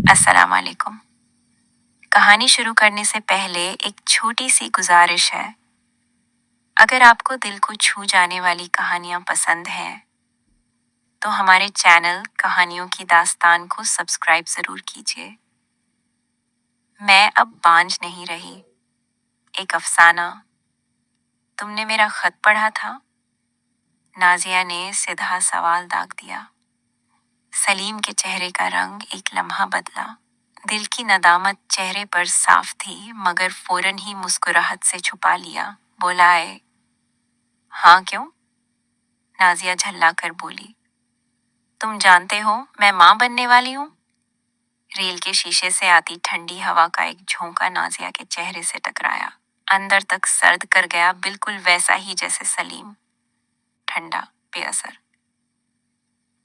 अस्सलाम वालेकुम। कहानी शुरू करने से पहले एक छोटी सी गुजारिश है। अगर आपको दिल को छू जाने वाली कहानियां पसंद हैं, तो हमारे चैनल कहानियों की दास्तान को सब्सक्राइब जरूर कीजिए। मैं अब बांझ नहीं रही। एक अफसाना। तुमने मेरा खत पढ़ा था? नाजिया ने सीधा सवाल दाग दिया। सलीम के चेहरे का रंग एक लम्हा बदला। दिल की नदामत चेहरे पर साफ थी, मगर फौरन ही मुस्कुराहट से छुपा लिया। बोलाए, हाँ क्यों? नाजिया झल्ला कर बोली, तुम जानते हो मैं माँ बनने वाली हूँ। रेल के शीशे से आती ठंडी हवा का एक झोंका नाजिया के चेहरे से टकराया। अंदर तक सर्द कर गया, बिल्कुल वैसा ही जैसे सलीम। ठंडा, बेअसर।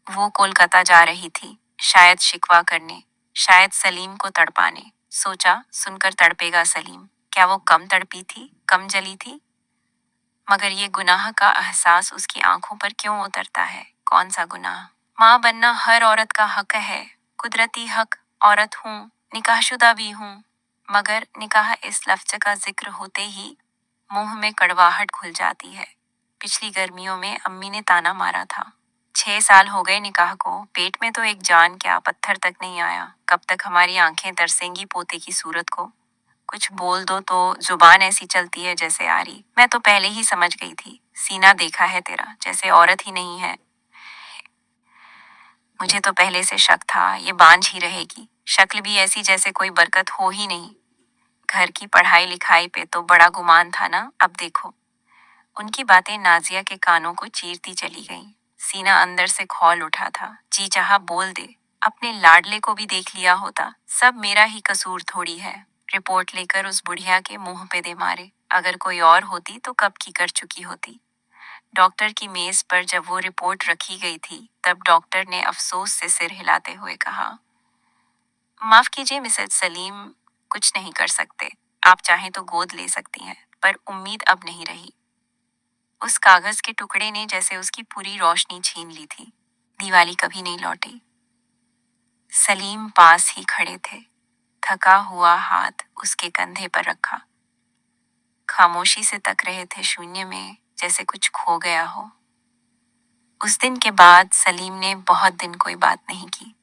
वो कोलकाता जा रही थी, शायद शिकवा करने, शायद सलीम को तड़पाने। सोचा, सुनकर तड़पेगा सलीम। क्या वो कम तड़पी थी, कम जली थी? मगर ये गुनाह का एहसास उसकी आंखों पर क्यों उतरता है? कौन सा गुनाह? माँ बनना हर औरत का हक है, कुदरती हक। औरत हूँ, निकाहशुदा भी हूँ। मगर निकाह इस लफ्ज का जिक्र होते ही मुंह में कड़वाहट घुल जाती है। पिछली गर्मियों में अम्मी ने ताना मारा था। 6 साल हो गए निकाह को, पेट में तो एक जान क्या, पत्थर तक नहीं आया। कब तक हमारी आंखें तरसेंगी पोते की सूरत को? कुछ बोल दो तो जुबान ऐसी चलती है जैसे आ रही। मैं तो पहले ही समझ गई थी, सीना देखा है तेरा, जैसे औरत ही नहीं है। मुझे तो पहले से शक था ये बांझ ही रहेगी। शक्ल भी ऐसी जैसे कोई बरकत हो ही नहीं। घर की पढ़ाई लिखाई पे तो बड़ा गुमान था ना, अब देखो। उनकी बातें नाजिया के कानों को चीरती चली गईं। सीना अंदर से खौल उठा था। जी चाहा बोल दे, अपने लाडले को भी देख लिया होता। सब मेरा ही कसूर थोड़ी है। रिपोर्ट लेकर उस बुढ़िया के मुंह पे दे मारे। अगर कोई और होती तो कब की कर चुकी होती। डॉक्टर की मेज पर जब वो रिपोर्ट रखी गई थी, तब डॉक्टर ने अफसोस से सिर हिलाते हुए कहा, माफ कीजिए मिसेस सलीम, कुछ नहीं कर सकते। आप चाहें तो गोद ले सकती हैं, पर उम्मीद अब नहीं रही। उस कागज के टुकड़े ने जैसे उसकी पूरी रोशनी छीन ली थी। दिवाली कभी नहीं लौटी। सलीम पास ही खड़े थे, थका हुआ हाथ उसके कंधे पर रखा। खामोशी से तक रहे थे शून्य में, जैसे कुछ खो गया हो। उस दिन के बाद सलीम ने बहुत दिन कोई बात नहीं की।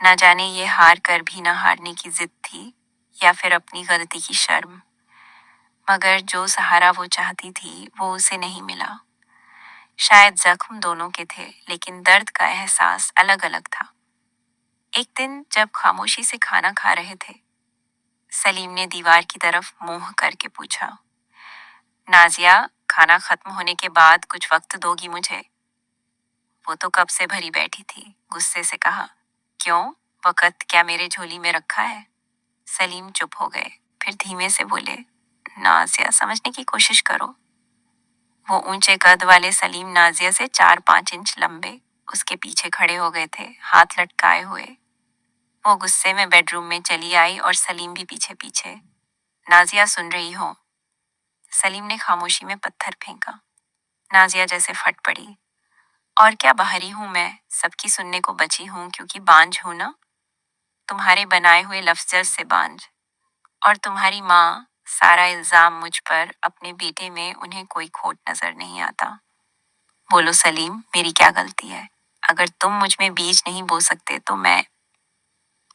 ना जाने ये हार कर भी ना हारने की जिद थी, या फिर अपनी गलती की शर्म। मगर जो सहारा वो चाहती थी वो उसे नहीं मिला। शायद जख्म दोनों के थे, लेकिन दर्द का एहसास अलग अलग था। एक दिन जब खामोशी से खाना खा रहे थे, सलीम ने दीवार की तरफ मुंह करके पूछा, नाजिया, खाना खत्म होने के बाद कुछ वक्त दोगी मुझे? वो तो कब से भरी बैठी थी। गुस्से से कहा, क्यों, वक्त क्या मेरे झोली में रखा है? सलीम चुप हो गए, फिर धीमे से बोले, नाजिया, समझने की कोशिश करो। वो ऊंचे कद वाले सलीम नाजिया से 4-5 इंच लंबे उसके पीछे खड़े हो गए थे, हाथ लटकाए हुए। वो गुस्से में बेडरूम में चली आई और सलीम भी पीछे पीछे। नाजिया, सुन रही हो? सलीम ने खामोशी में पत्थर फेंका। नाजिया जैसे फट पड़ी। और क्या बाहरी हूं मैं, सबकी सुनने को बची हूं, क्योंकि बांझ हूं ना, तुम्हारे बनाए हुए लफ्ज़ से बांझ। और तुम्हारी माँ, सारा इल्जाम मुझ पर, अपने बेटे में उन्हें कोई खोट नजर नहीं आता। बोलो सलीम, मेरी क्या गलती है? अगर तुम मुझ में बीज नहीं बो सकते तो मैं।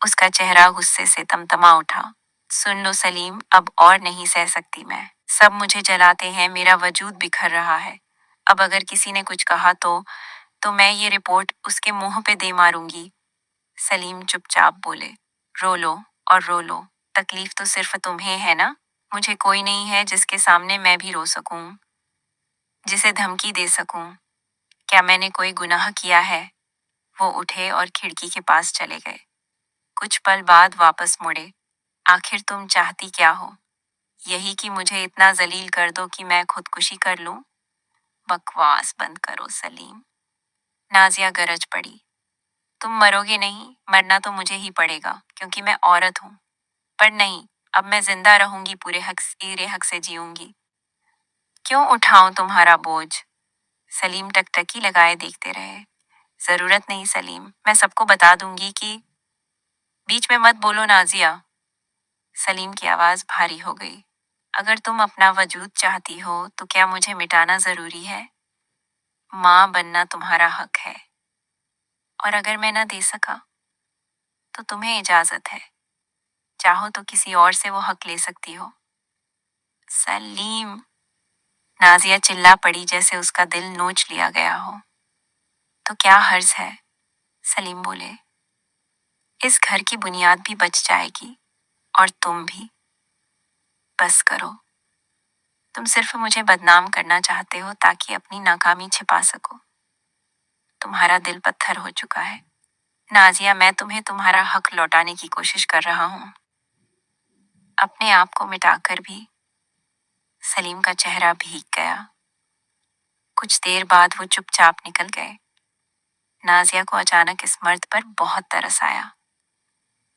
उसका चेहरा गुस्से से तमतमा उठा। सुन लो सलीम, अब और नहीं सह सकती मैं। सब मुझे जलाते हैं, मेरा वजूद बिखर रहा है। अब अगर किसी ने कुछ कहा तो मैं ये रिपोर्ट उसके मुंह पे दे मारूंगी। सलीम चुपचाप बोले, रो लो और रो लो, तकलीफ तो सिर्फ तुम्हें है ना। मुझे कोई नहीं है जिसके सामने मैं भी रो सकूं, जिसे धमकी दे सकूं। क्या मैंने कोई गुनाह किया है? वो उठे और खिड़की के पास चले गए। कुछ पल बाद वापस मुड़े। आखिर तुम चाहती क्या हो? यही कि मुझे इतना जलील कर दो कि मैं खुदकुशी कर लूं? बकवास बंद करो सलीम। नाजिया गरज पड़ी, तुम मरोगे नहीं, मरना तो मुझे ही पड़ेगा, क्योंकि मैं औरत हूं। पर नहीं, अब मैं जिंदा रहूंगी, पूरे हक से जीऊंगी। क्यों उठाऊं तुम्हारा बोझ? सलीम टकटकी लगाए देखते रहे। जरूरत नहीं सलीम, मैं सबको बता दूंगी कि बीच में मत बोलो नाजिया। सलीम की आवाज भारी हो गई। अगर तुम अपना वजूद चाहती हो तो क्या मुझे मिटाना जरूरी है? माँ बनना तुम्हारा हक है, और अगर मैं ना दे सका तो तुम्हें इजाजत है, चाहो तो किसी और से वो हक ले सकती हो। सलीम, नाजिया चिल्ला पड़ी जैसे उसका दिल नोच लिया गया हो। तो क्या हर्ज है? सलीम बोले, इस घर की बुनियाद भी बच जाएगी और तुम भी। बस करो। तुम सिर्फ मुझे बदनाम करना चाहते हो ताकि अपनी नाकामी छिपा सको। तुम्हारा दिल पत्थर हो चुका है नाजिया। मैं तुम्हें तुम्हारा हक लौटाने की कोशिश कर रहा हूँ, अपने आप को मिटाकर भी। सलीम का चेहरा भीग गया। कुछ देर बाद वो चुपचाप निकल गए। नाजिया को अचानक इस मर्द पर बहुत तरस आया।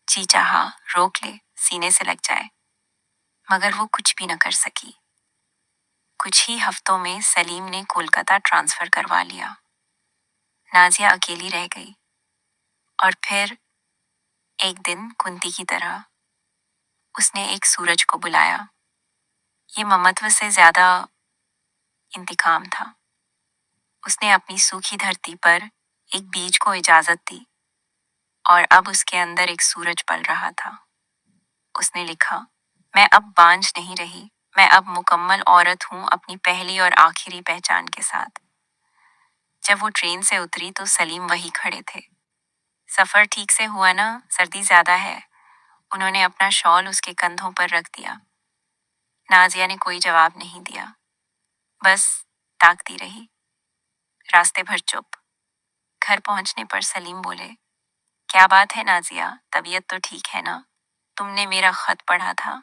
जी चाहा रोक ले, सीने से लग जाए, मगर वो कुछ भी न कर सकी। कुछ ही हफ्तों में सलीम ने कोलकाता ट्रांसफर करवा लिया। नाजिया अकेली रह गई। और फिर एक दिन कुंती की तरह उसने एक सूरज को बुलाया। ये ममत्व से ज्यादा इंतकाम था। उसने अपनी सूखी धरती पर एक बीज को इजाजत दी, और अब उसके अंदर एक सूरज पल रहा था। उसने लिखा, मैं अब बांझ नहीं रही, मैं अब मुकम्मल औरत हूँ, अपनी पहली और आखिरी पहचान के साथ। जब वो ट्रेन से उतरी तो सलीम वही खड़े थे। सफर ठीक से हुआ ना? सर्दी ज्यादा है। उन्होंने अपना शॉल उसके कंधों पर रख दिया। नाजिया ने कोई जवाब नहीं दिया, बस ताकती रही। रास्ते भर चुप। घर पहुंचने पर सलीम बोले, क्या बात है नाजिया, तबीयत तो ठीक है ना? तुमने मेरा खत पढ़ा था?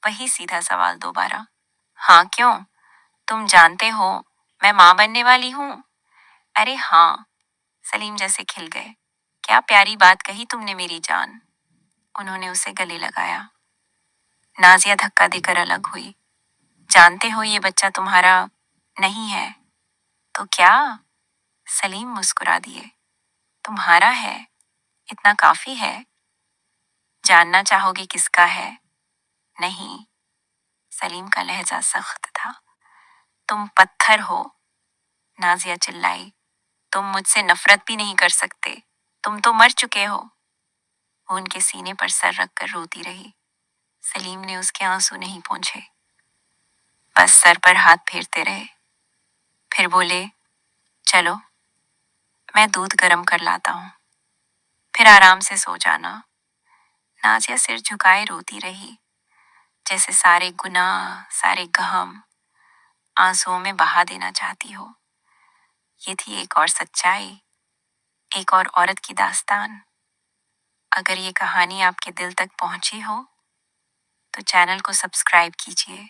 वही सीधा सवाल दोबारा। हाँ, क्यों? तुम जानते हो मैं माँ बनने वाली हूँ। अरे हाँ, सलीम जैसे खिल गए। क्या प्यारी बात कही तुमने मेरी जान। उन्होंने उसे गले लगाया। नाजिया धक्का देकर अलग हुई। जानते हो ये बच्चा तुम्हारा नहीं है। तो क्या? सलीम मुस्कुरा दिए। तुम्हारा है, इतना काफी है। जानना चाहोगे किसका है? नहीं। सलीम का लहजा सख्त था। तुम पत्थर हो। नाजिया चिल्लाई, तुम मुझसे नफरत भी नहीं कर सकते, तुम तो मर चुके हो। वो उनके सीने पर सर रखकर रोती रही। सलीम ने उसके आंसू नहीं पोंछे, बस सर पर हाथ फेरते रहे। फिर बोले, चलो मैं दूध गर्म कर लाता हूँ, फिर आराम से सो जाना। नाजिया सिर झुकाए रोती रही, जैसे सारे गुनाह, सारे गम आंसुओं में बहा देना चाहती हो। ये थी एक और सच्चाई, एक और औरत की दास्तान। अगर ये कहानी आपके दिल तक पहुंची हो तो चैनल को सब्सक्राइब कीजिए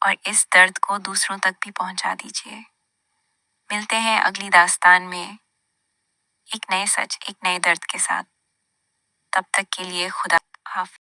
और इस दर्द को दूसरों तक भी पहुंचा दीजिए। मिलते हैं अगली दास्तान में एक नए सच, एक नए दर्द के साथ। तब तक के लिए खुदा हाफिज।